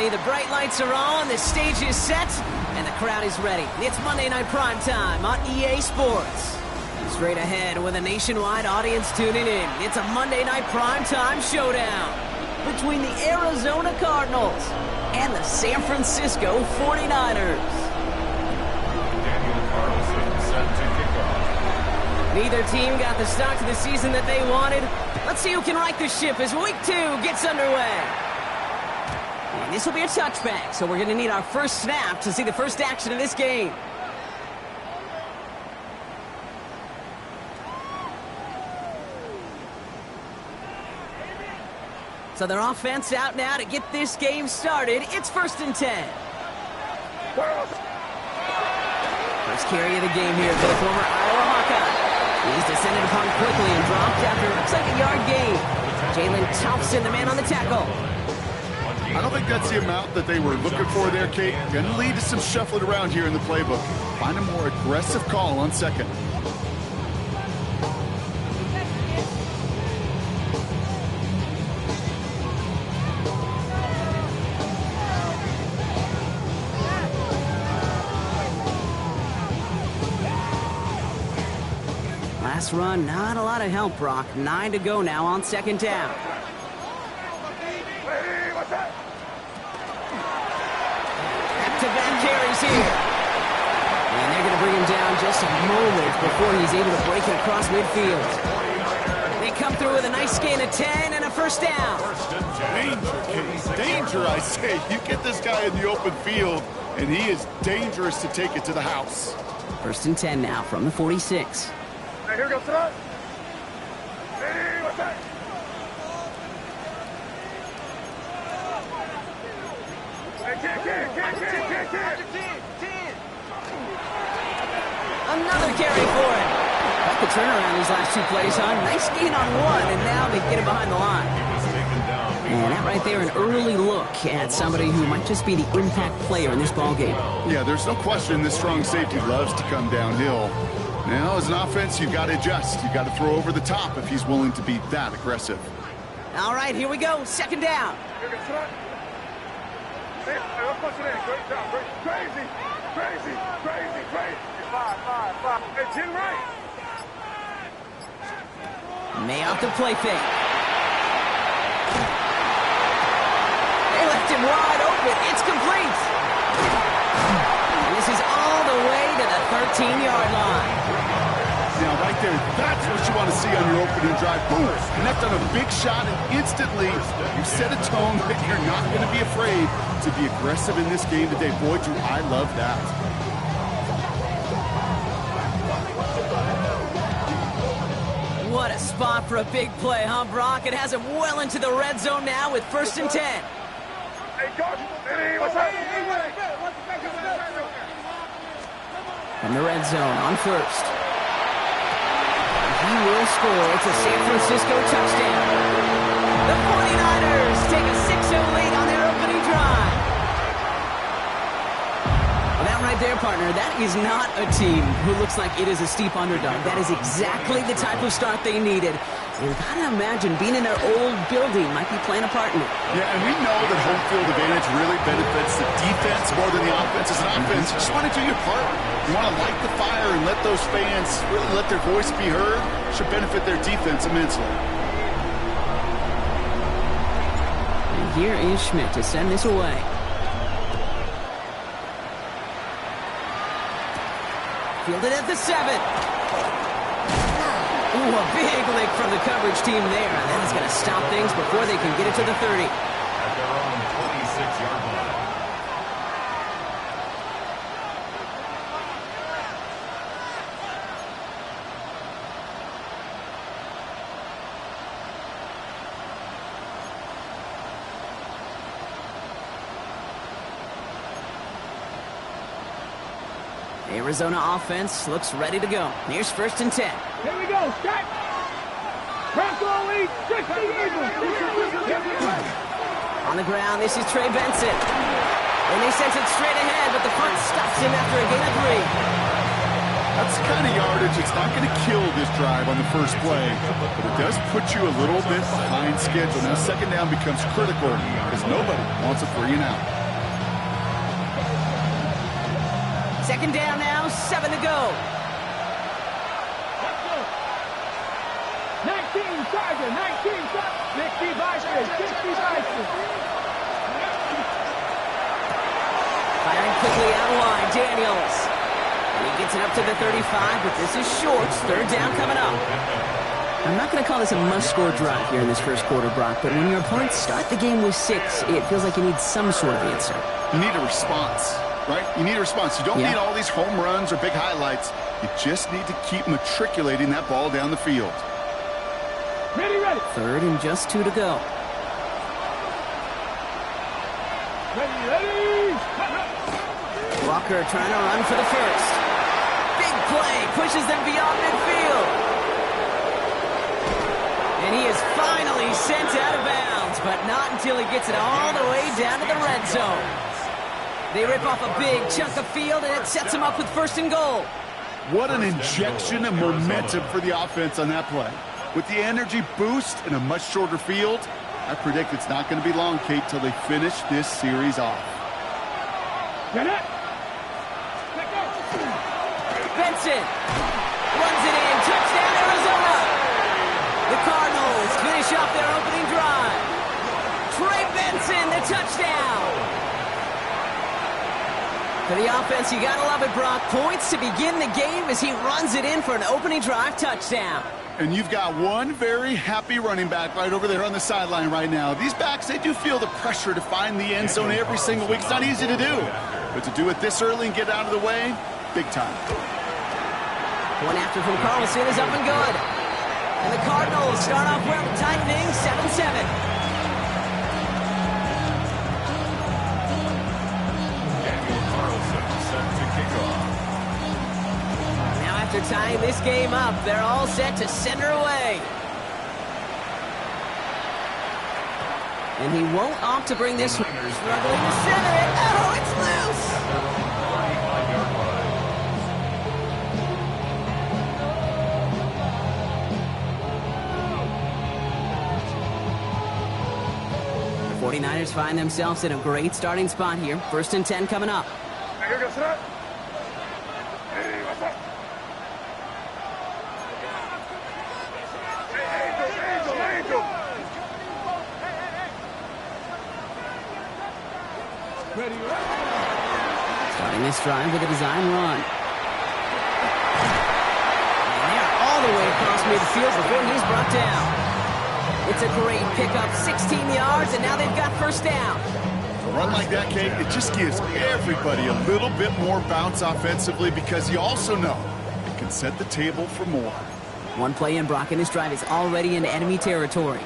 everybody. The bright lights are on, the stage is set, and the crowd is ready. It's Monday Night Primetime on EA Sports. Straight ahead with a nationwide audience tuning in. It's a Monday Night Primetime showdown between the Arizona Cardinals and the San Francisco 49ers. Neither team got the start to the season that they wanted. Let's see who can right the ship as Week 2 gets underway. And this will be a touchback, so we're going to need our first snap to see the first action of this game. So their offense out now to get this game started. It's 1st and 10. First carry of the game here for the former Iowa Hawkeye. He's descended upon quickly and dropped after it looks like a yard gain. Jalen Thompson, the man on the tackle. I don't think that's the amount that they were looking for there, Kate. Going to lead to some shuffling around here in the playbook. Find a more aggressive call on second. Last run, not a lot of help, Brock. 9 to go now on 2nd down. Back-to-back carries here. And they're going to bring him down just a moment before he's able to break it across midfield. They come through with a nice gain of 10 and a first down. Danger, danger, I say. You get this guy in the open field, and he is dangerous to take it to the house. 1st and 10 now from the 46. Hey, here goes tonight. Hey, what's that? Hey, kid. Another carry for him. That's the turnaround these last 2 plays, huh? Nice gain on 1, and now they get him behind the line. And that right there, an early look at somebody who might just be the impact player in this ballgame. Yeah, there's no question this strong safety loves to come downhill. Now, as an offense, you've got to adjust. You've got to throw over the top if he's willing to be that aggressive. All right, here we go. 2nd down. Hey, let's push it in. Great job. Crazy. 5. Hey, 10 right. May off the play fake. They left him wide open. It's complete. And this is all the way to the 13-yard line. Now, right there, that's what you want to see on your opening drive. Boom, connect on a big shot, and instantly you set a tone that you're not going to be afraid to be aggressive in this game today. Boy, do I love that. What a spot for a big play, huh, Brock? It has him well into the red zone now with 1st and 10. Hey, coach. Hey, what's up? From the red zone on 1st. He will score. It's a San Francisco touchdown. The 49ers take a 6-0 lead on their opening drive. Well, that right there, partner, that is not a team who looks like it is a steep underdog. That is exactly the type of start they needed. You've got to imagine being in their old building might be playing a part in it. Yeah, and we know that home field advantage really benefits the defense more than the offense. As an offense, you just want to do your part. You want to light the fire and let those fans really let their voice be heard. Should benefit their defense immensely. And here is Schmidt to send this away. Fielded at the 7. Ooh, a big lick from the coverage team there. And that is going to stop things before they can get it to the 30. At their own 26-yard line. Arizona offense looks ready to go. Here's 1st and 10. Here we go. Strike. Bronco lead. 60 On the ground, this is Trey Benson. And he sends it straight ahead, but the punt stops him after a gain of 3. That's the kind of yardage. It's not going to kill this drive on the first play, but it does put you a little bit behind schedule. Now second down becomes critical because nobody wants a 3 and out. Second down now, 7 to go. 19 Tiger, 19 Tiger. 60 Vikings, 60 Vikings. Firing quickly out line, Daniels. And he gets it up to the 35, but this is short. Third down coming up. I'm not going to call this a must-score drive here in this first quarter, Brock, but when your opponents start the game with 6, it feels like you need some sort of answer. You need a response, right? You need a response. You don't need all these home runs or big highlights. You just need to keep matriculating that ball down the field. Ready, ready. Third and just 2 to go. Ready, ready. Walker trying to run for the first. Big play, pushes them beyond midfield. And he is finally sent out of bounds, but not until he gets it all the way down to the red zone. They rip off a big chunk of field, and it sets him up with first and goal. What an injection of momentum for the offense on that play. With the energy boost and a much shorter field, I predict it's not going to be long, Kate, till they finish this series off. Get it. Benson runs it in. Touchdown, Arizona. The Cardinals finish off their opening drive. Trey Benson, the touchdown. For the offense, you got to love it, Brock. Points to begin the game as he runs it in for an opening drive touchdown. And you've got one very happy running back right over there on the sideline right now. These backs, they do feel the pressure to find the end zone every single week. It's not easy to do. But to do it this early and get out of the way, big time. One after from Carlson is up and good. And the Cardinals start off well, tightening 7-7. Now after tying this game up, they're all set to center away. And he won't opt to bring this one. Struggling to center it. Oh, it's loose. 49ers find themselves in a great starting spot here. First and 10 coming up. Starting this drive with a design run. And they're all the way across midfield before he's brought down. It's a great pickup, 16 yards, and now they've got first down. A run like that, Kate, it just gives everybody a little bit more bounce offensively because you also know it can set the table for more. One play in, Brock, and this drive is already in enemy territory.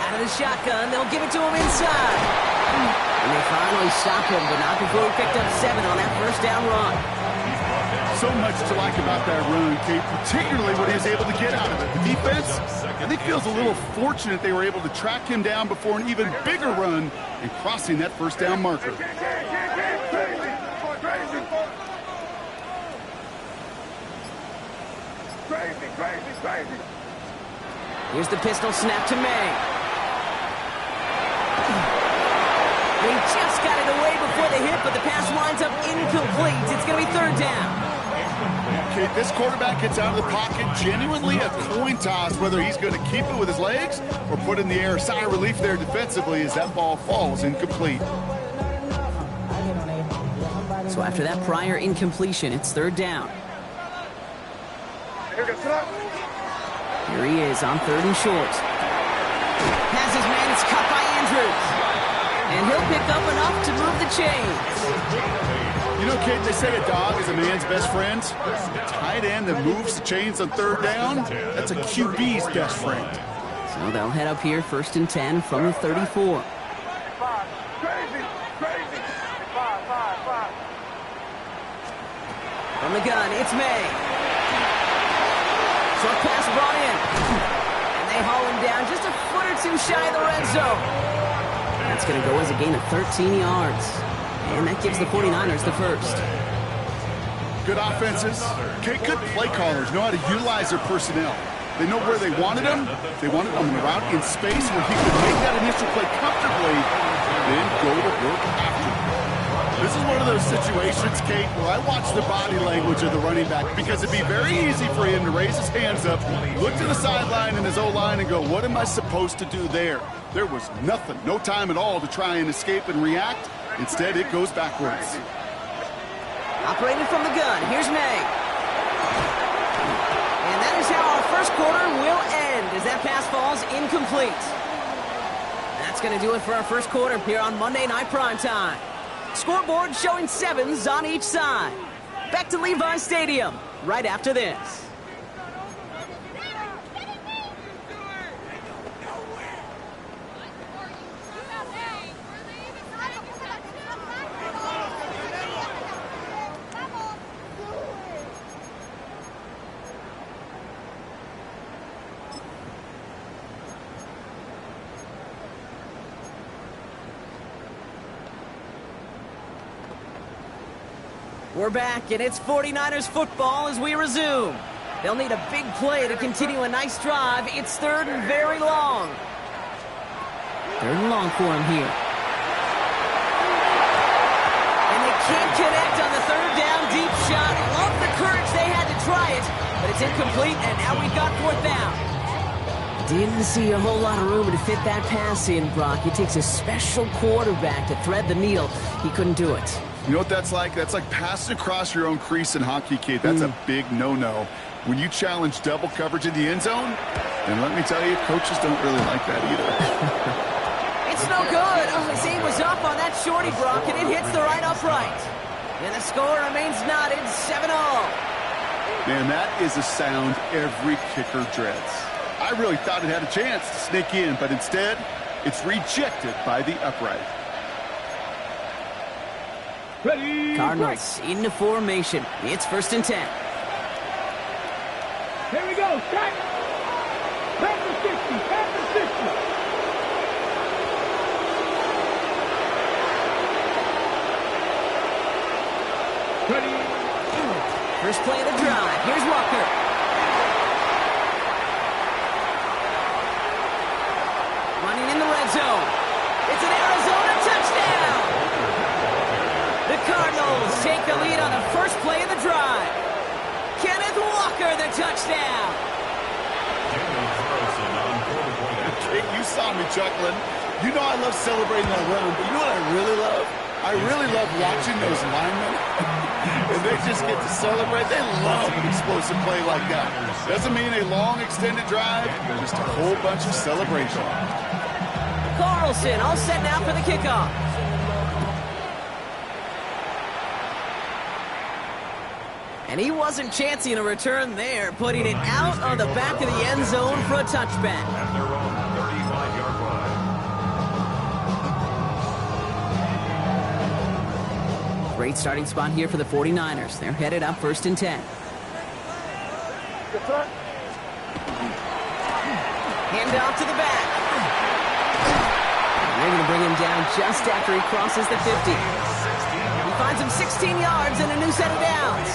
Out of the shotgun, they'll give it to him inside. And they finally stop him, but not before he picked up 7 on that first down run. So much to like about that run, Kate, particularly what he was able to get out of it. The defense, I think, feels a little fortunate they were able to track him down before an even bigger run and crossing that first down marker. Crazy. Here's the pistol snap to May. He just got it away before the hit, but the pass winds up incomplete. It's going to be third down. Okay, this quarterback gets out of the pocket, genuinely a coin toss, whether he's going to keep it with his legs or put it in the air. Sigh of relief there defensively as that ball falls incomplete. So after that prior incompletion, it's third down. Here he is on third and short. Has his man, it's cut by Andrews. And he'll pick up enough to move the chains. You know, Kate, they say a dog is a man's best friend. A tight end that moves the chains on third down, that's a QB's best friend. So they'll head up here, first and 10 from the 34. From the gun, it's May. Short pass brought in. And they haul him down just a foot or two shy of the red zone. That's going to go as a gain of 13 yards. And that gives the 49ers the first. Good offenses. Okay, good play callers know how to utilize their personnel. They know where they wanted him. They wanted him around in space where he could make that initial play comfortably, then go to work after. This is one of those situations, Kate, where I watch the body language of the running back because it'd be very easy for him to raise his hands up, look to the sideline and his O-line and go, what am I supposed to do there? There was nothing, no time at all to try and escape and react. Instead, it goes backwards. Operating from the gun, here's May. And that is how our first quarter will end as that pass falls incomplete. That's going to do it for our first quarter here on Monday Night Primetime. Scoreboard showing 7s on each side. Back to Levi Stadium right after this. We're back, and it's 49ers football as we resume. They'll need a big play to continue a nice drive. It's 3rd and very long. 3rd and long for him here. And they can't connect on the 3rd down deep shot. Love the courage they had to try it, but it's incomplete, and now we've got 4th down. Didn't see a whole lot of room to fit that pass in, Brock. It takes a special quarterback to thread the needle. He couldn't do it. You know what that's like? That's like passing across your own crease in hockey, Kate. That's a big no-no. When you challenge double coverage in the end zone, and let me tell you, coaches don't really like that either. It's no good. Oh, his aim was up on that shorty, Brock, and it hits the right upright. And the score remains knotted 7-all. Man, that is a sound every kicker dreads. I really thought it had a chance to sneak in, but instead, it's rejected by the upright. Ready, Cardinals into formation. It's 1st and 10. Here we go. Set. Back to 60. Back to 60. Ready. First play of the drive. Here's Walker. Running in the red zone. It's an Arizona touchdown. The Cardinals take the lead on the first play of the drive. Kenneth Walker, the touchdown. Kate, you saw me chuckling. You know I love celebrating that run, but you know what I really love? I really love watching those linemen. And they just get to celebrate. They love an explosive play like that. Doesn't mean a long extended drive, just a whole bunch of celebration. Carlson all set now for the kickoff. And he wasn't chancing a return there, putting it out on the back of the end zone for a touchback. At their own 35-yard line. Great starting spot here for the 49ers. They're headed up 1st and 10. Hand off to the back. They're going to bring him down just after he crosses the 50. He finds him 16 yards and a new set of downs.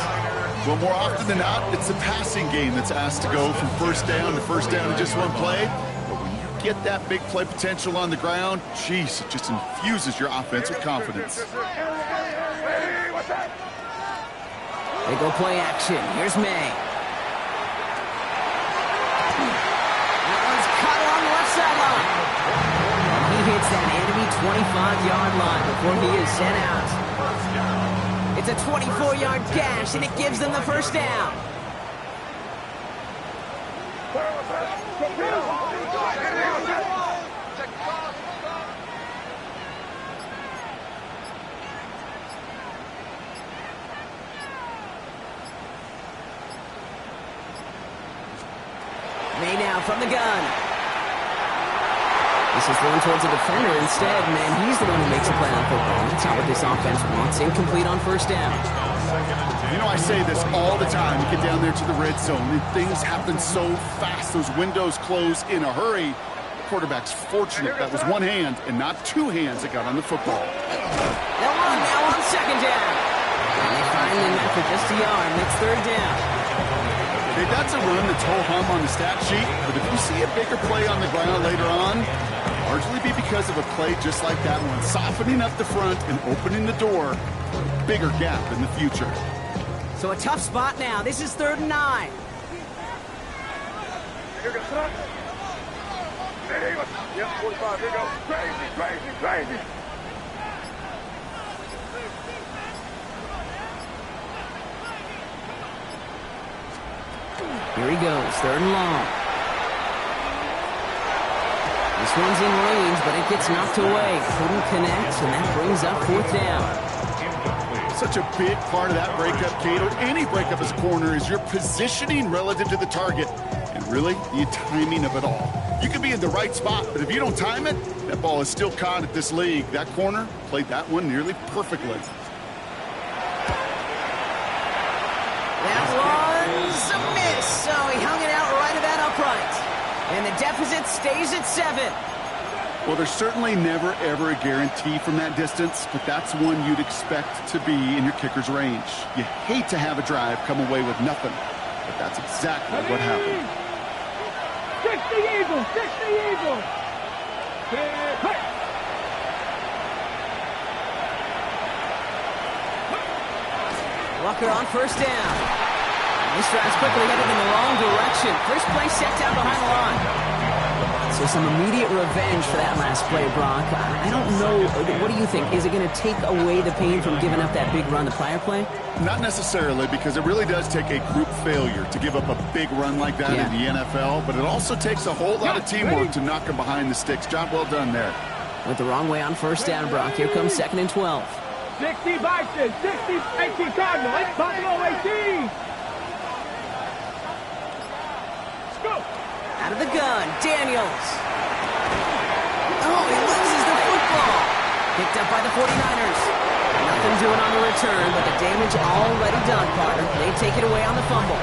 Well, more often than not, it's the passing game that's asked to go from 1st down to 1st down in just one play. But when you get that big play potential on the ground, geez, it just infuses your offense with confidence. They go play action. Here's May. That one's caught along the left sideline. And he hits that enemy 25-yard line before he is sent out. It's a 24-yard dash, and it gives them the 1st down. May now from the gun. This is thrown towards a defender instead, and he's the one who makes a play on football. That's not what this offense wants. Incomplete on 1st down. You know, I say this all the time. You get down there to the red zone, and things happen so fast. Those windows close in a hurry. The quarterback's fortunate that was one hand and not two hands that got on the football. They'll run now on second down. And they finally met for just a yard, and it's third down. Okay, that's a run that's ho-hum on the stat sheet, but if you see a bigger play on the ground later on, largely be because of a play just like that one, softening up the front and opening the door for a bigger gap in the future. So a tough spot now. This is 3rd and 9. Yep, 45. Here you go. Crazy, crazy, crazy. Here he goes, 3rd and long. This one's in range, but it gets knocked away. Couldn't connect, and that brings up 4th down. Such a big part of that breakup, Kate, or any breakup as a corner, is your positioning relative to the target, and really, the timing of it all. You can be in the right spot, but if you don't time it, that ball is still caught at this league. That corner played that one nearly perfectly. That was a miss, so he hung it out right about upright. And the deficit stays at 7. Well, there's certainly never, ever a guarantee from that distance, but that's one you'd expect to be in your kicker's range. You hate to have a drive come away with nothing, but that's exactly what happened. 60 Eagles, 60 Eagles. Walker on 1st down. This drive's quickly headed in the wrong direction. First play set down behind the line. So some immediate revenge for that last play, Brock. I don't know. What do you think? Is it going to take away the pain from giving up that big run the prior play? Not necessarily, because it really does take a group failure to give up a big run like that in the NFL, but it also takes a whole lot of teamwork to knock him behind the sticks. Job well done there. Went the wrong way on 1st down, Brock. Here comes 2nd and 12. 60 Bison, 60 18 Cardinal, it's Buffalo 18. Let's go. Out of the gun, Daniels. Oh, he loses the football. Picked up by the 49ers. Nothing doing on the return, but the damage already done, partner. They take it away on the fumble.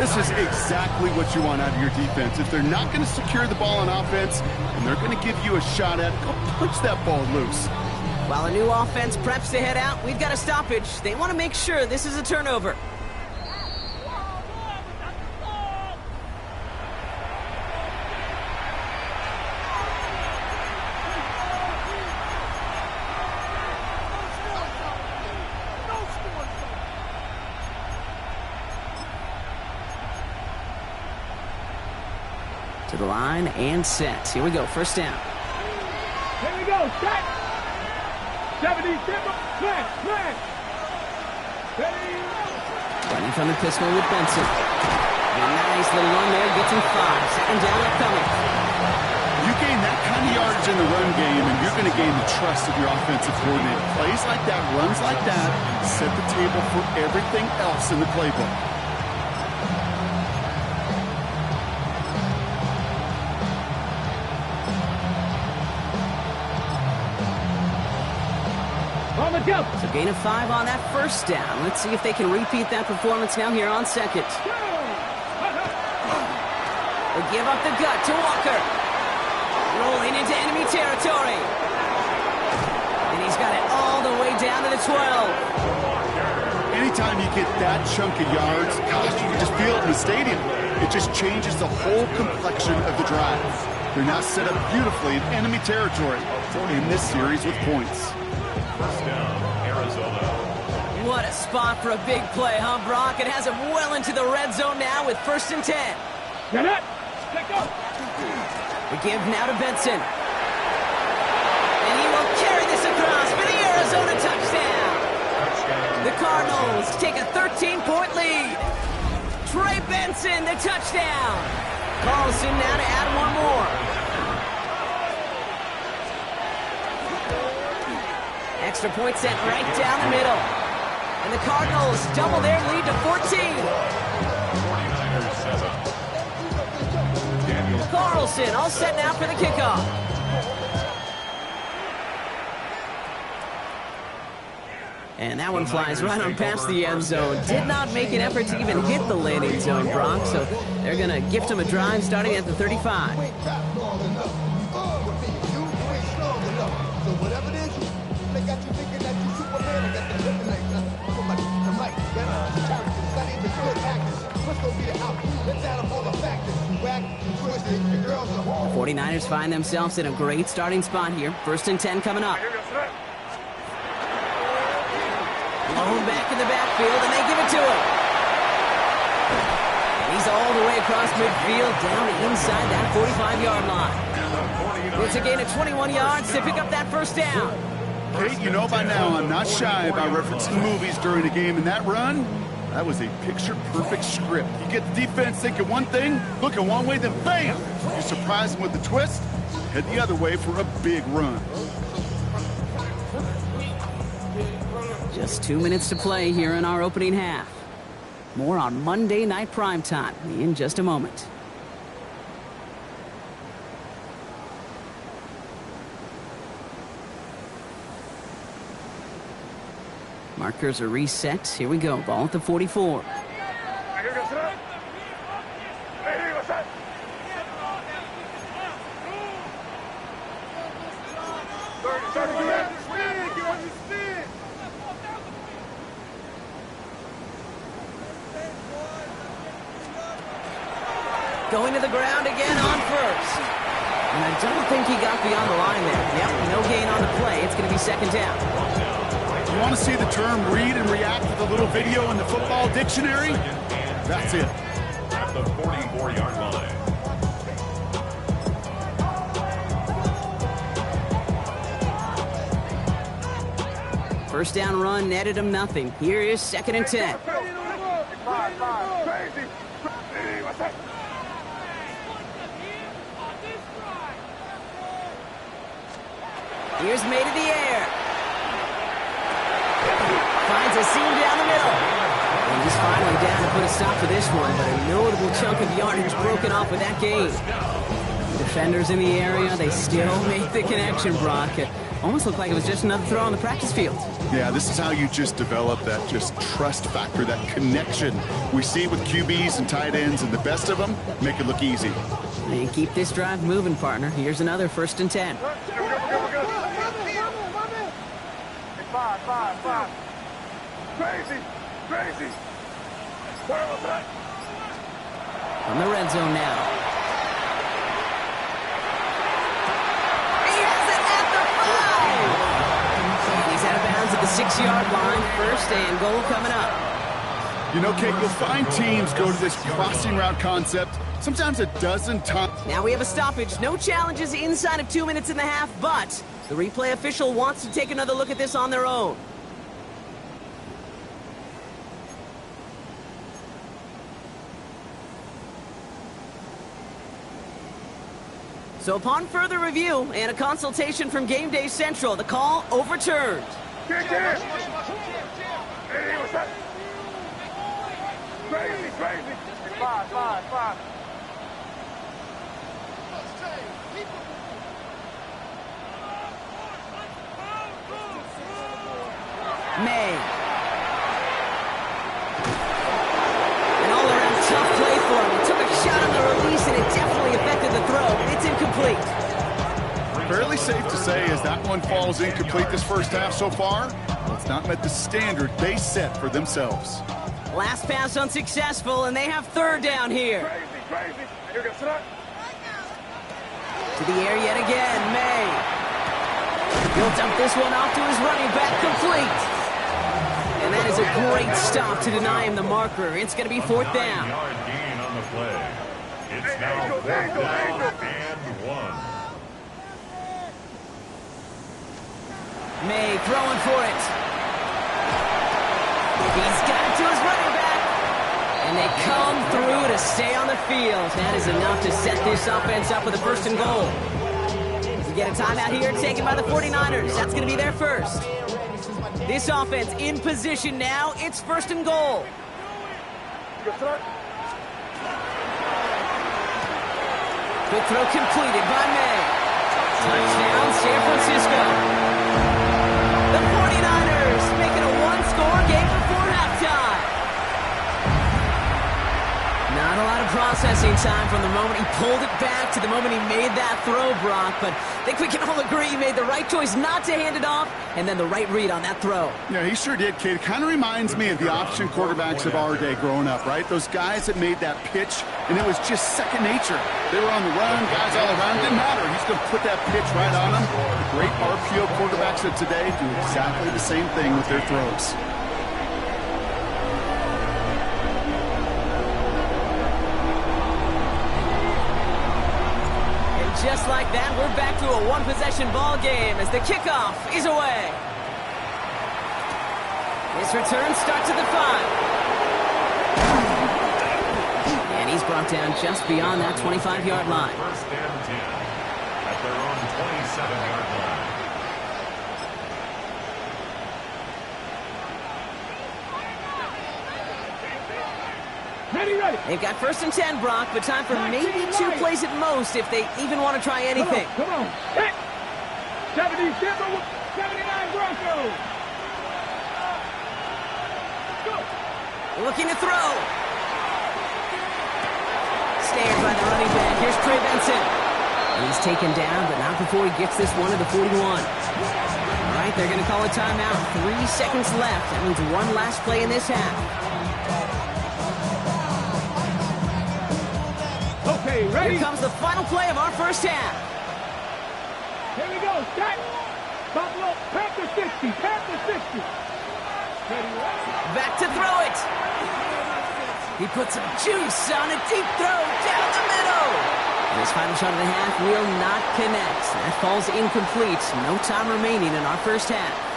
This is exactly what you want out of your defense. If they're not going to secure the ball on offense, and they're going to give you a shot at, go punch that ball loose. While a new offense preps to head out, we've got a stoppage. They want to make sure this is a turnover. To the line and set. Here we go, 1st down. Here we go, set. 70, plan. Ready. Running from the pistol with Benson. And a nice little run there, gets him 5. 2nd down upcoming. You gain that kind of yardage in the run game, and you're going to gain the trust of your offensive coordinator. Plays like that, runs like that, set the table for everything else in the playbook. So gain of 5 on that 1st down. Let's see if they can repeat that performance now here on 2nd. They give up the gut to Walker. Rolling into enemy territory. And he's got it all the way down to the 12. Anytime you get that chunk of yards, gosh, you can just feel it in the stadium. It just changes the whole complexion of the drive. They're now set up beautifully in enemy territory to end this series with points. First down, Arizona. What a spot for a big play, huh, Brock? It has him well into the red zone now with 1st and 10. Get it. Let's go. We give now to Benson. And he will carry this across for the Arizona touchdown. The Cardinals take a 13-point lead. Trey Benson, the touchdown. Carlson now to add one more. Extra point sent right down the middle. And the Cardinals double their lead to 14. 49ers 7. Carlson all set now for the kickoff. And that one flies right on past the end zone. Did not make an effort to even hit the landing zone, Brock. So they're going to gift him a drive starting at the 35. The 49ers find themselves in a great starting spot here. 1st and 10 coming up. Blown back in the backfield, and they give it to him. And he's all the way across midfield, down inside that 45-yard line. It's a gain of 21 yards to pick up that 1st down. Kate, you know by now I'm not shy about referencing movies during a game, and that run, that was a picture-perfect script. You get the defense thinking one thing, looking one way, then bam! You surprise them with the twist, head the other way for a big run. Just 2 minutes to play here in our opening half. More on Monday Night Primetime in just a moment. Markers are reset. Here we go. Ball at the 44. Going to the ground again on 1st. And I don't think he got beyond the line there. Yep, no gain on the play. It's going to be 2nd down. You want to see the term read and react to the little video in the football dictionary? That's it. At the 44-yard line. First down run netted him nothing. Here is 2nd and 10. Here's made in the air. Finds a seam down the middle. And he's finally down to put a stop to this one, but a notable chunk of yardage broken off with that gain. Defenders in the area, they still make the connection, Brock. It almost looked like it was just another throw on the practice field. Yeah, this is how you just develop that just trust factor, that connection we see with QBs and tight ends, and the best of them make it look easy. And keep this drive moving, partner. Here's another 1st and 10. Five. Crazy. From the red zone now. He has it at the 5! And he's out of bounds at the 6-yard line. 1st and goal coming up. You know, Kate, you'll find teams go to this crossing route concept sometimes a dozen times. Now we have a stoppage. No challenges inside of 2 minutes and a half, but the replay official wants to take another look at this on their own. So upon further review and a consultation from Game Day Central, the call overturned. Crazy. Five. May. An all-around tough play for him. He took a shot on the release, and it definitely affected the throw. It's incomplete. Fairly safe to say as that one falls incomplete this 1st half so far, it's not met the standard they set for themselves. Last pass unsuccessful, and they have 3rd down here. Crazy. To the air yet again, May. He'll dump this one off to his running back, complete. And that is a great stop to deny him the marker. It's going to be 4th down. 9-yard gain on the play. It's now 4th down and 1. May throwing for it. He's got it to his running back. And they come through to stay on the field. That is enough to set this offense up with a 1st and goal. We get a timeout here taken by the 49ers. That's going to be their 1st. This offense in position now. It's 1st and goal. Quick throw completed by May. Touchdown, San Francisco. The 49ers making a processing time from the moment he pulled it back to the moment he made that throw, Brock. But I think we can all agree he made the right choice not to hand it off, and then the right read on that throw. Yeah, he sure did, kid. Kind of reminds me of the option quarterbacks of our day growing up, right? Those guys that made that pitch, and it was just second nature. They were on the run, guys all around. Didn't matter. He's going to put that pitch right on them. The great RPO quarterbacks of today do exactly the same thing with their throws. Just like that, we're back to a one-possession ball game as the kickoff is away. This return starts at the 5. And he's brought down just beyond that 25-yard line. First and 10 at their own 27-yard line. Ready. They've got first and 10, Brock, but time for maybe 2 plays at most if they even want to try anything. Come on. Hit. 79 Broncos. Go. Looking to throw. Snared by the running back. Here's Trey Benson. He's taken down, but not before he gets this one to the 41. All right, they're going to call a timeout. 3 seconds left. That means one last play in this half. Okay, ready? Here comes the final play of our first half. Here we go. Set. Buffalo. Panther 60. Panther 60. Back to throw it. He puts some juice on a deep throw down the middle. This final shot of the half will not connect. That falls incomplete. No time remaining in our first half.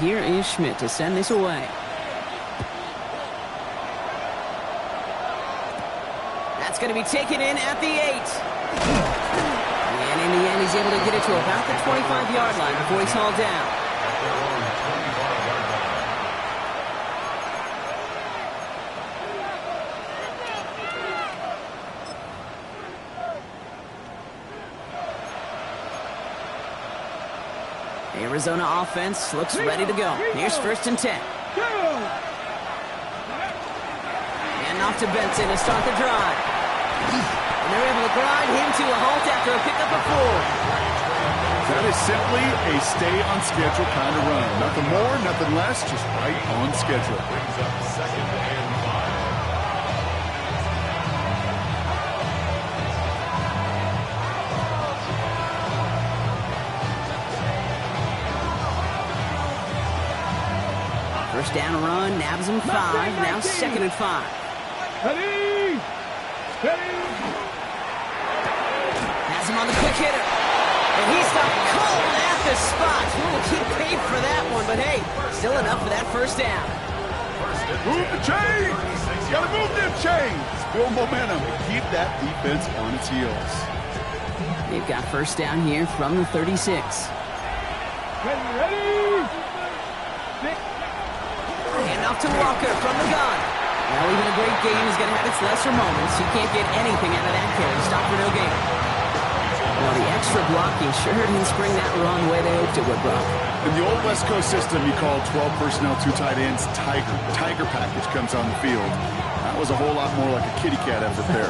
Here is Schmidt to send this away. That's going to be taken in at the 8. And in the end, he's able to get it to about the 25-yard line before he's hauled down. Arizona offense looks ready to go. Here's first and 10. And off to Benson to start the drive. And they're able to grind him to a halt after a pickup of 4. That is simply a stay-on-schedule kind of run. Nothing more, nothing less, just right on schedule. Brings up second and 5. First down run, nabs him 5. Now second and 5. Ready. Has him on the quick hitter. And he stopped cold at the spot. We'll keep paid for that one, but hey, still enough for that first down. Move the chains! Gotta move them chains! Build momentum and keep that defense on its heels. They've got first down here from the 36. Ready. And off to Walker from the gun. Well, even a great game is going to have its lesser moments. You can't get anything out of that carry. Stop for no gain. Well, the extra blocking sure didn't spring that run the way they hoped it would, Brock. In the old West Coast system, you call 12 personnel, 2 tight ends, Tiger. Tiger package comes on the field. That was a whole lot more like a kitty cat effort there.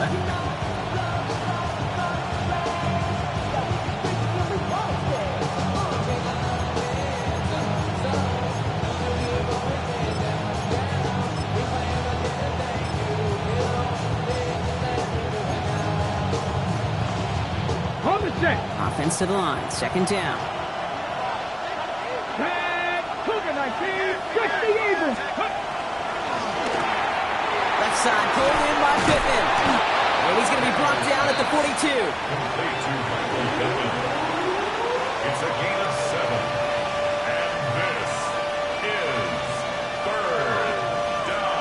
Offense to the line, second down. Cougar 19, 60 even. Left side, pulled in by Pittman. And he's going to be brought down at the 42. It's a gain of 7. And this is third down.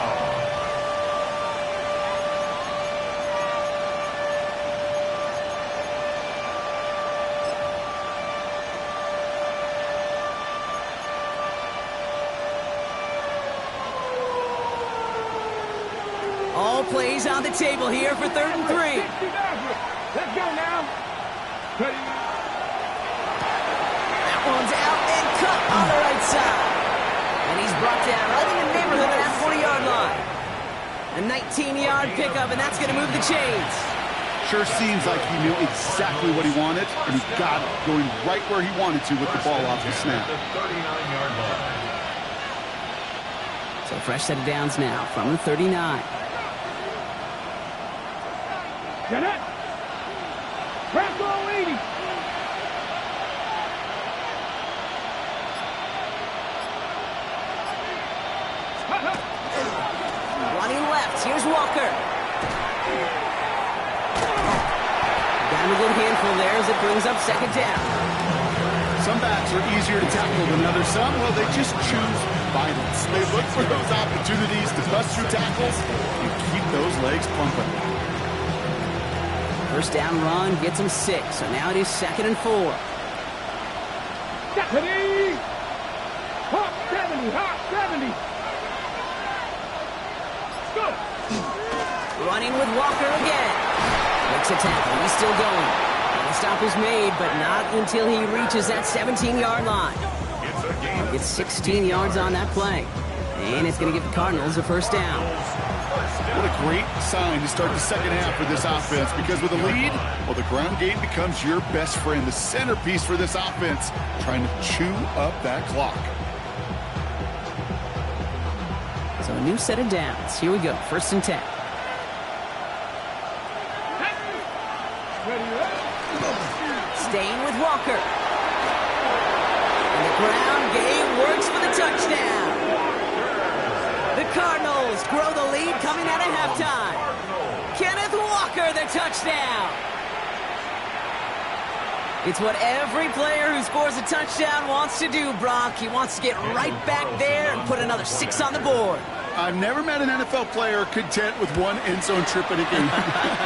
All plays on the table here for 3rd and 3. Let's go now. That one's out and cut on the right side. And he's brought down right in the neighborhood of that 40-yard line. A 19-yard pickup, and that's going to move the chains. Sure seems like he knew exactly what he wanted, and he got it, going right where he wanted to with the ball off the snap. The 39-yard line. So fresh set of downs now from the 39. Get it. Press all 80. Running left, here's Walker. Got him a good handful there as it brings up 2nd down. Some backs are easier to tackle than others. Some, well, they just choose violence. They look for those opportunities to bust through tackles and keep those legs pumping. 1st down run gets him 6, so now it is 2nd and 4. Stephanie! Hot 70, hot 70. Go! Running with Walker again. Makes a tackle, he's still going. And the stop is made, but not until he reaches that 17-yard line. Gets 16 yards on that play. And it's going to give the Cardinals a 1st down. What a great sign to start the 2nd half of this offense, because with a lead, well, the ground game becomes your best friend, the centerpiece for this offense, trying to chew up that clock. So a new set of downs. Here we go, 1st and 10. Staying with Walker. And the ground game works for the touchdown. The Cardinals grow the lead coming out of halftime. Kenneth Walker, the touchdown. It's what every player who scores a touchdown wants to do, Brock. He wants to get right back there and put another 6 on the board. I've never met an NFL player content with one end zone trip in a game.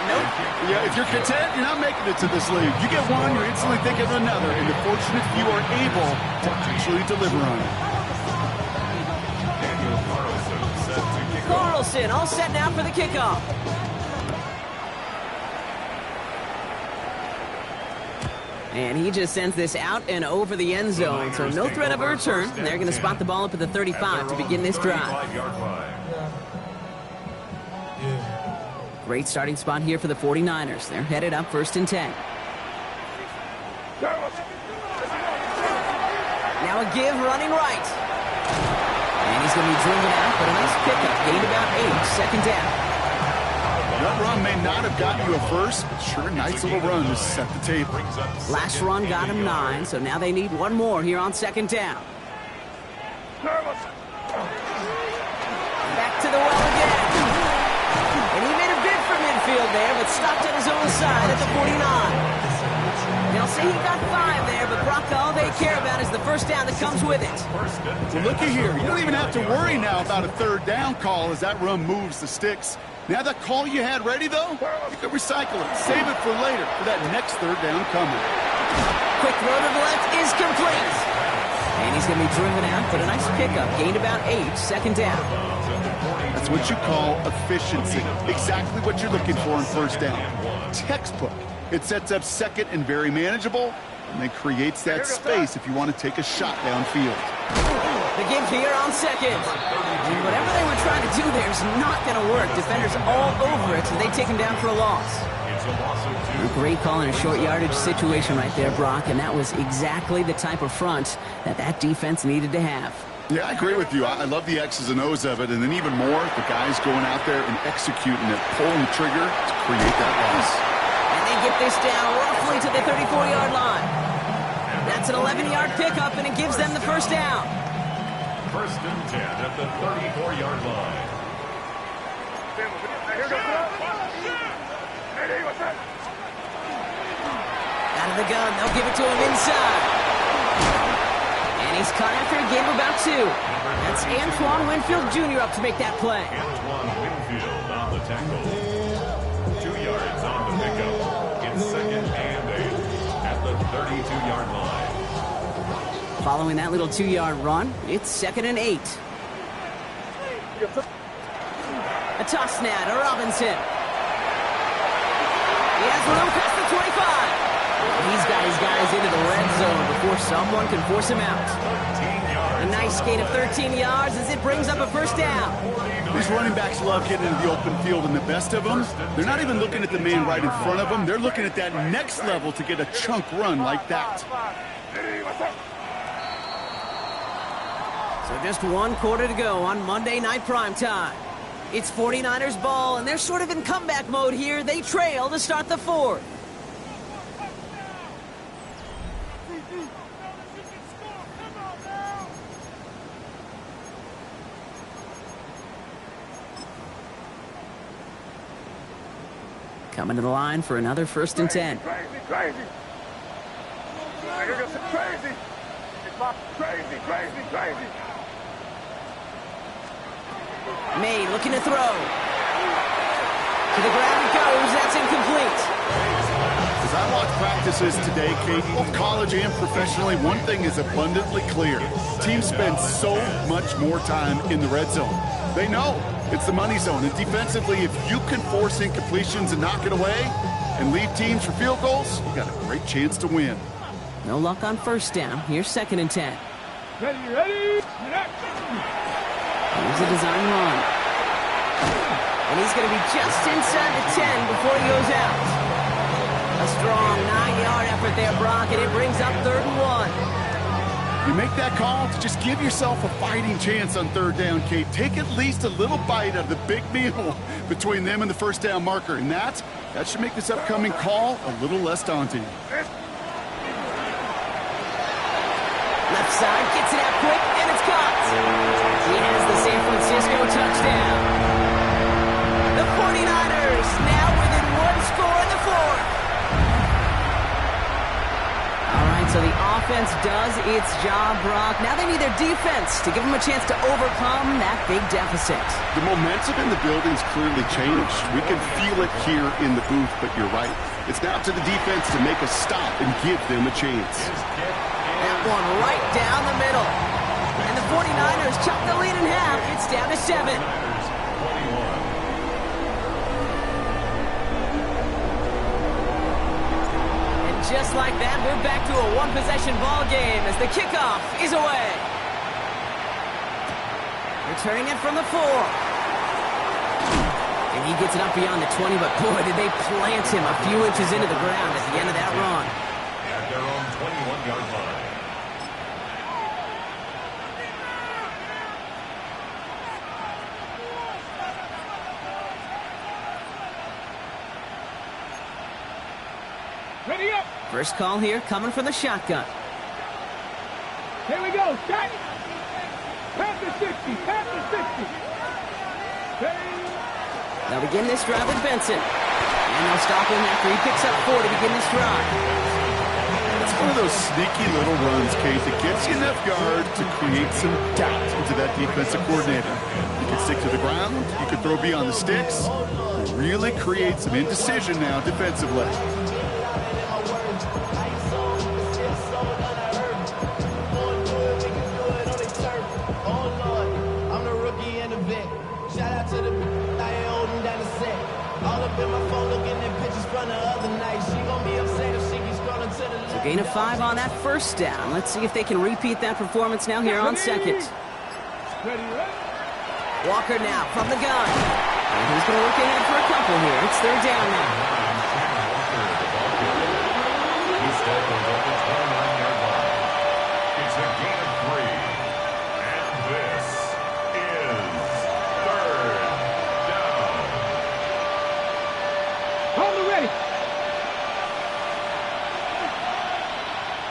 Nope. Yeah, if you're content, you're not making it to this league. You get one, you're instantly thinking of another, and the fortunate few are able to actually deliver on it. Carlson all set now for the kickoff. And he just sends this out and over the end zone, so no threat of a return. They're going to spot the ball up at the 35 to begin this drive. Great starting spot here for the 49ers. They're headed up 1st and 10. Now a give running right. And he's going to be driven out, but a nice pickup. Gained about 8, 2nd down. That run may not have gotten you a first, but sure, nice little run to set the table. Last run got him 9, so now they need one more here on 2nd down. Back to the well again. And he made a bid for midfield there, but stopped at his own side at the 49. They'll say he got 5 there, but Brock, all they care about is the 1st down that comes with it. Well, looky here. You don't even have to worry now about a 3rd down call as that run moves the sticks. Now that call you had ready, though, you can recycle it. Save it for later for that next 3rd down coming. Quick throw to the left is complete. And he's going to be driven out, but a nice pickup. Gained about 8, 2nd down. That's what you call efficiency. Exactly what you're looking for in 1st down. Textbook. It sets up 2nd and very manageable, and then creates that space if you want to take a shot downfield. The give here on 2nd. And whatever they were trying to do there is not going to work. Defenders all over it, so they take him down for a loss. A great call in a short yardage situation right there, Brock, and that was exactly the type of front that defense needed to have. Yeah, I agree with you. I love the X's and O's of it, and then even more, the guys going out there and executing it, pulling the trigger to create that loss. And they get this down roughly to the 34-yard line. That's an 11-yard pickup, and it gives them the 1st down. 1st and 10 at the 34-yard line. Out of the gun, they'll give it to him inside. And he's caught after a gain of about 2. That's Antoine Winfield Jr. up to make that play. Antoine Winfield on the tackle. 2 yards on the pickup. It's 2nd and 8 at the 32-yard line. Following that little 2-yard run, it's 2nd and 8. A toss now to Robinson. He has room past the 25. He's got his guys into the red zone before someone can force him out. A nice gain of 13 yards as it brings up a first down. These running backs love getting into the open field, and the best of them, they're not even looking at the man right in front of them. They're looking at that next level to get a chunk run like that. So just 1 quarter to go on Monday Night Primetime. It's 49ers ball, and they're sort of in comeback mode here. They trail to start the 4th. Coming to the line for another 1st and 10. Crazy. May looking to throw. To the ground it goes. That's incomplete. As I watch practices today, Kate, both college and professionally, one thing is abundantly clear. Teams spend so much more time in the red zone. They know it's the money zone. And defensively, if you can force incompletions and knock it away and lead teams for field goals, you got a great chance to win. No luck on 1st down. Here's 2nd and 10. Ready. Here's a design run. And he's going to be just inside the 10 before he goes out. A strong 9-yard effort there, Brock, and it brings up 3rd and 1. You make that call to just give yourself a fighting chance on 3rd down, Kate. Take at least a little bite of the big meal between them and the 1st down marker. And that should make this upcoming call a little less daunting. Left side, gets it out quick, and it's caught. He has the San Francisco touchdown. The 49ers now within 1 score in the 4th. All right, so the offense does its job, Brock. Now they need their defense to give them a chance to overcome that big deficit. The momentum in the building's clearly changed. We can feel it here in the booth, but you're right. It's now to the defense to make a stop and give them a chance. That one right down the middle. And the 49ers chop the lead in half. It's down to 7. And just like that, we're back to a 1-possession ball game as the kickoff is away. Returning it from the 4. And he gets it up beyond the 20, but boy, did they plant him a few inches into the ground at the end of that run. At their own 21-yard line. Ready up. First call here coming from the shotgun. Here we go. Shot. Past the 60. They'll begin this drive with Benson. And they'll stop him after he picks up 4 to begin this drive. It's one of those sneaky little runs, Kate, that gets you enough yard to create some doubt into that defensive coordinator. You can stick to the ground. You can throw beyond the sticks. It really create some indecision now defensively. So gain of 5 on that 1st down. Let's see if they can repeat that performance now here on 2nd. Walker now from the gun. And he's going to look ahead for a couple here. It's 3rd down now. It's a gain of 3. And this is 3rd down. Hold it ready.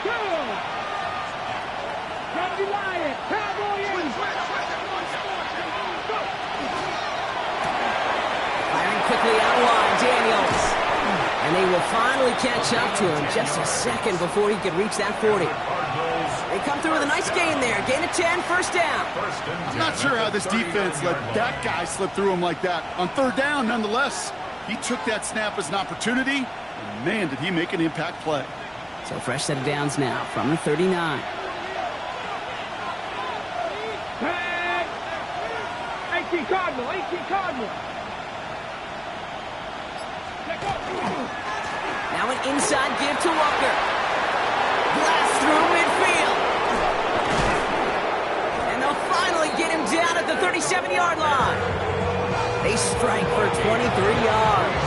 Go. Cowboy Lion. Cowboy in. Firing quickly out wide, Daniels. And they will finally catch up to him just a second before he could reach that 40. They come through with a nice gain there. Gain of 10, 1st down. I'm not sure how this defense let that guy slip through him like that. On 3rd down, nonetheless, he took that snap as an opportunity, and man, did he make an impact play. So fresh set of downs now from the 39. 18 Cardinal. Now an inside give to Walker. Blast through midfield. And they'll finally get him down at the 37-yard line. They strike for 23 yards.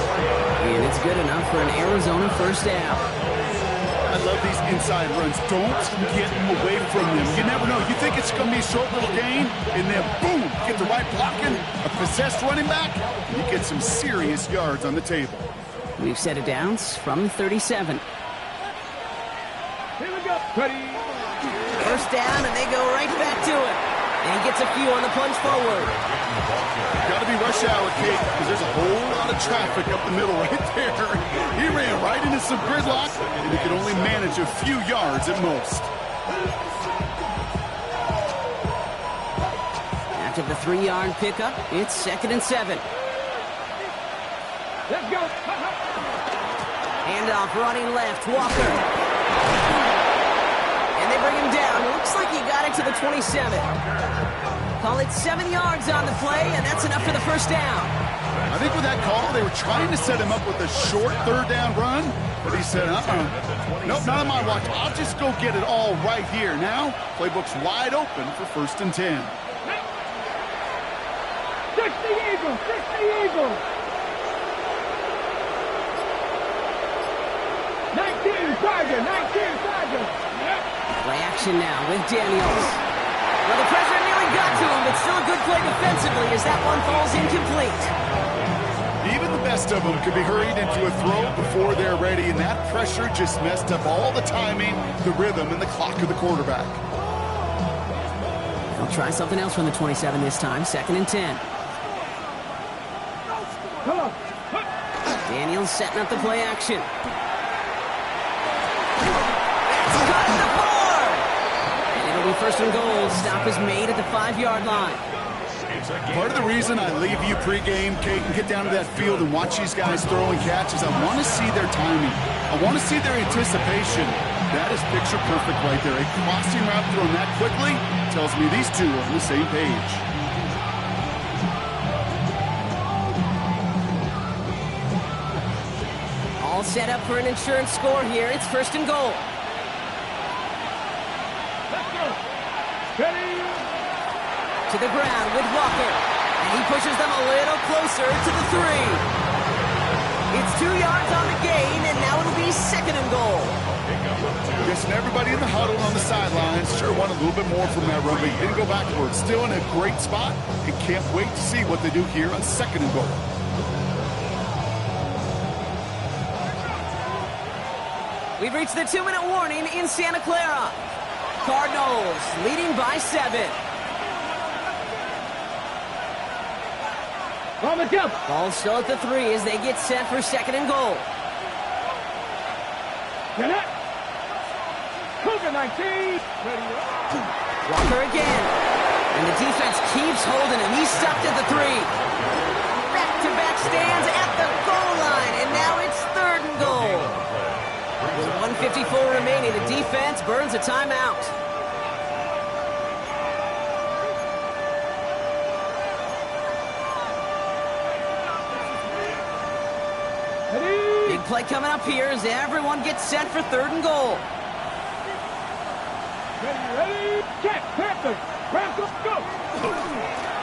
And it's good enough for an Arizona first down. I love these inside runs. Don't get away from them. You never know. You think it's going to be a short little gain, and then boom, get the right blocking, a possessed running back, and you get some serious yards on the table. We've set it downs from the 37. Here we go. Ready. First down, and they go right back to it. And he gets a few on the plunge forward. Got to be rush hour, Kate, because there's a whole lot of traffic up the middle right there. He ran right into some gridlock, and he could only manage a few yards at most. After the 3-yard pickup, it's 2nd and 7. Let's go. Handoff running left, Walker. And they bring him down. Looks like he got it to the 27. Call it 7 yards on the play, and that's enough for the first down. I think with that call, they were trying to set him up with a short 3rd down run, but he said, nope, not on my watch. I'll just go get it all right here. Now, playbook's wide open for 1st and 10. 60 Eagles, 60 Eagles. 19 Tiger, 19 Tiger. Play action now with Daniels. Well, the pressure nearly got to him, but still a good play defensively as that one falls incomplete. Even the best of them could be hurried into a throw before they're ready, and that pressure just messed up all the timing, the rhythm, and the clock of the quarterback. They'll try something else from the 27 this time, 2nd and 10. Come on. Daniels setting up the play action. It's cut the 4! And it'll be 1st and goal. Stop is made at the 5-yard line. Part of the reason I leave you pregame, Kate, and get down to that field and watch these guys throwing catches, I want to see their timing. I want to see their anticipation. That is picture perfect right there. A crossing route thrown that quickly tells me these two are on the same page. All set up for an insurance score here. It's 1st and goal. Let's go. Ready. To the ground with Walker. And he pushes them a little closer to the 3. It's 2 yards on the gain, and now it'll be 2nd and goal. Guessing everybody in the huddle on the sidelines sure wanted a little bit more from that run, but he didn't go backwards. Still in a great spot, and can't wait to see what they do here on 2nd and goal. We've reached the 2-minute warning in Santa Clara. Cardinals leading by 7. On the jump. Ball still at the 3 as they get set for 2nd and goal. Get it. Cougar 19. Ready. Walker again. And the defense keeps holding him. He's stopped at the 3. Back-to-back stands at the goal line. And now it's 3rd and goal. With 1:54 remaining, the defense burns a timeout. Big play coming up here as everyone gets set for 3rd and goal. Ready. Check. Panthers. Panthers, go.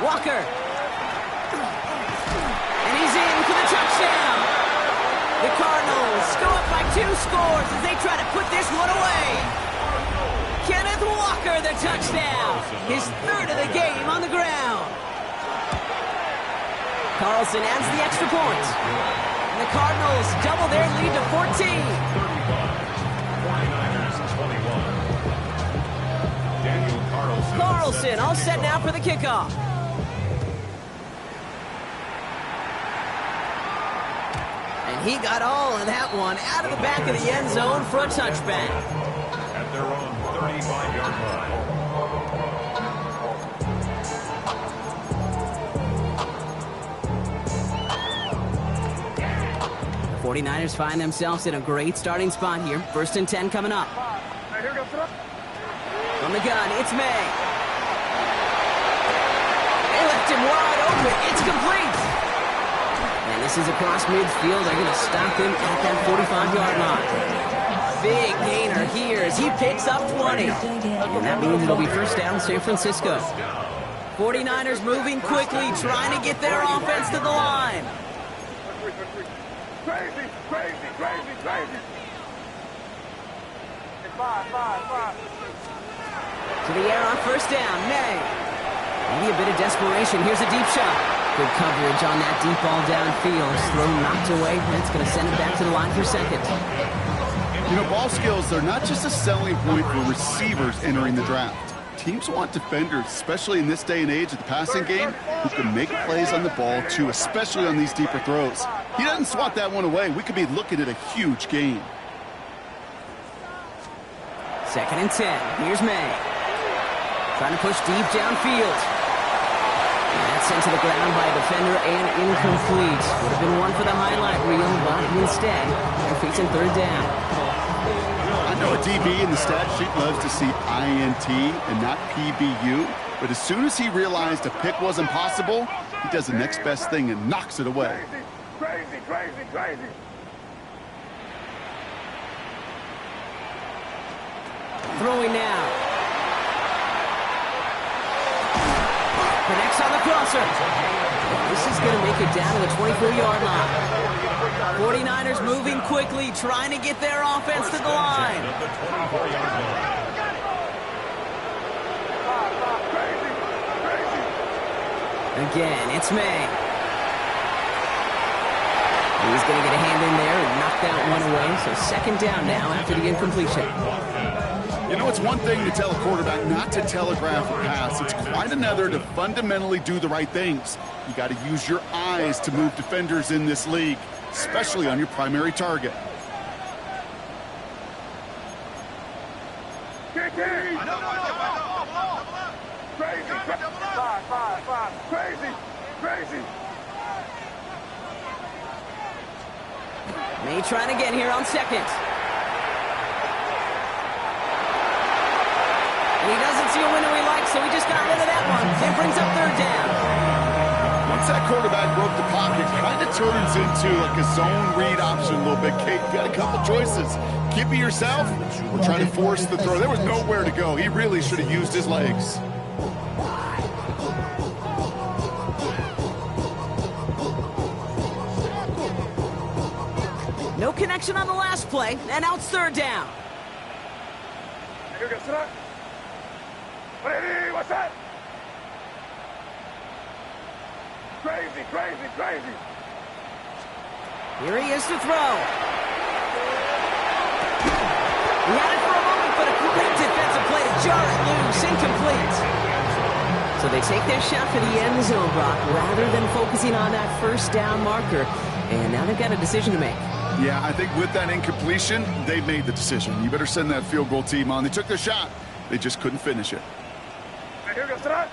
Walker. And he's in for the touchdown. The Cardinals go up by 2 scores as they try to put this one away. Kenneth Walker, the touchdown. His 3rd of the game on the ground. Carlson adds the extra point. And the Cardinals double their lead to 14. 49ers 21. Carlson all set now for the kickoff. And he got all of that one out of the back of the end zone for a touchback. At their own 35-yard line. The 49ers find themselves in a great starting spot here. 1st and 10 coming up. From the gun, it's May. They left him wide open. It's complete. And this Races across midfield. They're going to stop him at that 45-yard line. Big gainer here as he picks up 20. And that means it'll be first down San Francisco. 49ers moving quickly, trying to get their offense to the line. Crazy, crazy, crazy, crazy. Five. To the air on first down, May. Maybe a bit of desperation. Here's a deep shot. Good coverage on that deep ball downfield. Throw knocked away. That's going to send it back to the line for second. You know, ball skills, they're not just a selling point for receivers entering the draft. Teams want defenders, especially in this day and age of the passing game, who can make plays on the ball, too, especially on these deeper throws. He doesn't swat that one away. We could be looking at a huge gain. 2nd and 10. Here's May. Trying to push deep downfield. And that's sent to the ground by a defender and incomplete. Would have been one for the highlight reel, but instead, they're facing 3rd down. I know a DB in the stat sheet loves to see INT and not PBU, but as soon as he realized a pick wasn't possible, he does the next best thing and knocks it away. Crazy, crazy, crazy. Throwing now. Connects on the crosser. This is going to make it down to the 24-yard line. 49ers moving quickly, trying to get their offense to the line. Again, it's May. He's going to get a hand in there and knock that one away. So 2nd down now after the incompletion. You know, it's one thing to tell a quarterback not to telegraph a pass. It's quite another to fundamentally do the right things. You got to use your eyes to move defenders in this league, especially on your primary target. Crazy. May trying again here on 2nd. And he doesn't see a window he likes, so he just got rid of that one. It brings up 3rd down. Once that quarterback broke the pocket, it kind of turns into like a zone read option a little bit. Kate, you got a couple choices. Keep it yourself or try to force the throw. There was nowhere to go. He really should have used his legs. No connection on the last play, and now it's 3rd down. What's that? Crazy. Here he is to throw. He had it for a moment, but a great defensive play to jar it loose, incomplete. So they take their shot for the end zone, Brock, rather than focusing on that first down marker. And now they've got a decision to make. Yeah, I think with that incompletion, they made the decision. You better send that field goal team on. They took their shot. They just couldn't finish it. Here goes that.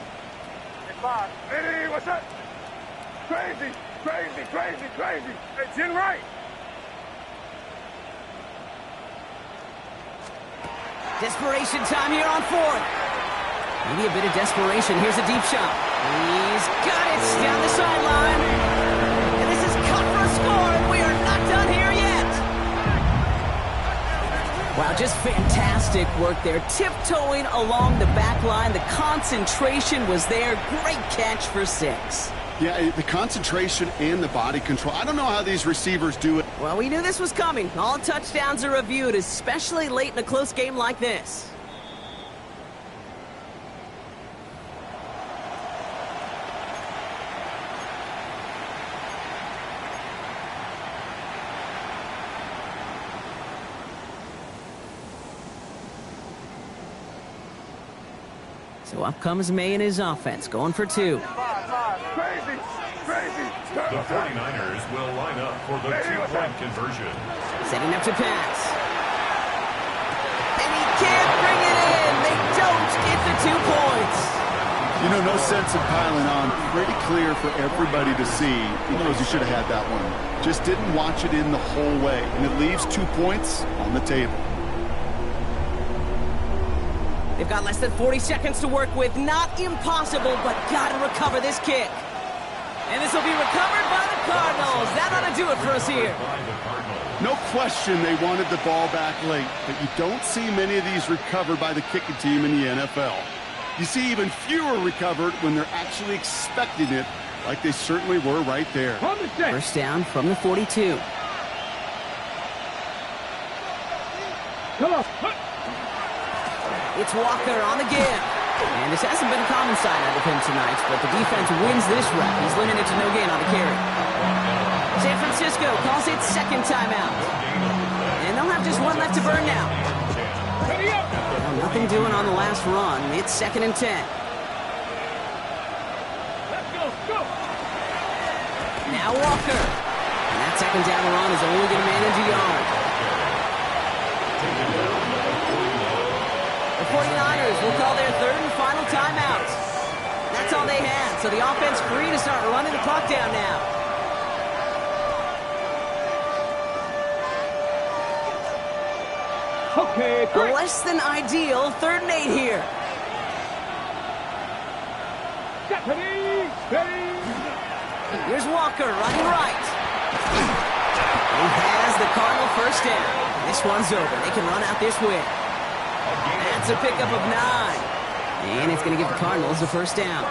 Hey, what's that? Crazy. It's in right. Desperation time here on 4th. Maybe a bit of desperation. Here's a deep shot. He's got it down the sideline. And this is cut for a score, and we are not done here yet. Wow, just fantastic work there. Tiptoeing along the back line. The concentration was there. Great catch for 6. Yeah, the concentration and the body control. I don't know how these receivers do it. Well, we knew this was coming. All touchdowns are reviewed, especially late in a close game like this. So up comes May and his offense, going for 2. Crazy. The 49ers will line up for the 2-point conversion. Setting up to pass. And he can't bring it in. They don't get the 2 points. You know, no sense in piling on. Pretty clear for everybody to see. He knows he should have had that one. Just didn't watch it in the whole way. And it leaves 2 points on the table. They've got less than 40 seconds to work with. Not impossible, but got to recover this kick. And this will be recovered by the Cardinals. That ought to do it for us here. No question they wanted the ball back late, but you don't see many of these recovered by the kicking team in the NFL. You see even fewer recovered when they're actually expecting it, like they certainly were right there. First down from the 42. Come on. It's Walker on the give. And this hasn't been a common sight out of him tonight, but the defense wins this rep. He's limited to no gain on the carry. San Francisco calls it second timeout. And they'll have just one left to burn now. Well, nothing doing on the last run. It's 2nd and 10. Let's go. Now Walker. And that second down run is only going to manage a yard. The 49ers will call their third and final timeout. That's all they had, so the offense free to start running the clock down now. Okay, A less than ideal 3rd and 8 here. Ready. Here's Walker running right. He has the Cardinal first down. This one's over. They can run out this win. That's a pickup of 9. And it's going to give the Cardinals a first down.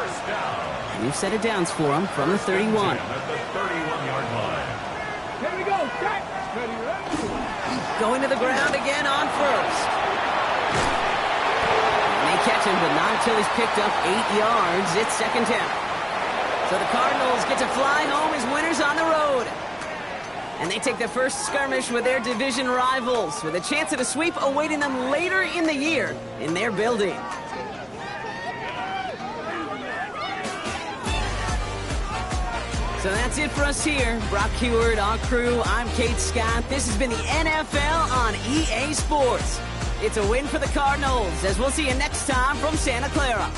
New set of downs for them from the 31. At the 31-yard line. Here we go. Set. Ready. Going to the ground again on first. And they catch him, but not until he's picked up 8 yards. It's second down. So the Cardinals get to fly home as winners on the road. And they take the first skirmish with their division rivals, with a chance at a sweep awaiting them later in the year in their building. So that's it for us here. Brock Heward, our crew, I'm Kate Scott. This has been the NFL on EA Sports. It's a win for the Cardinals, as we'll see you next time from Santa Clara.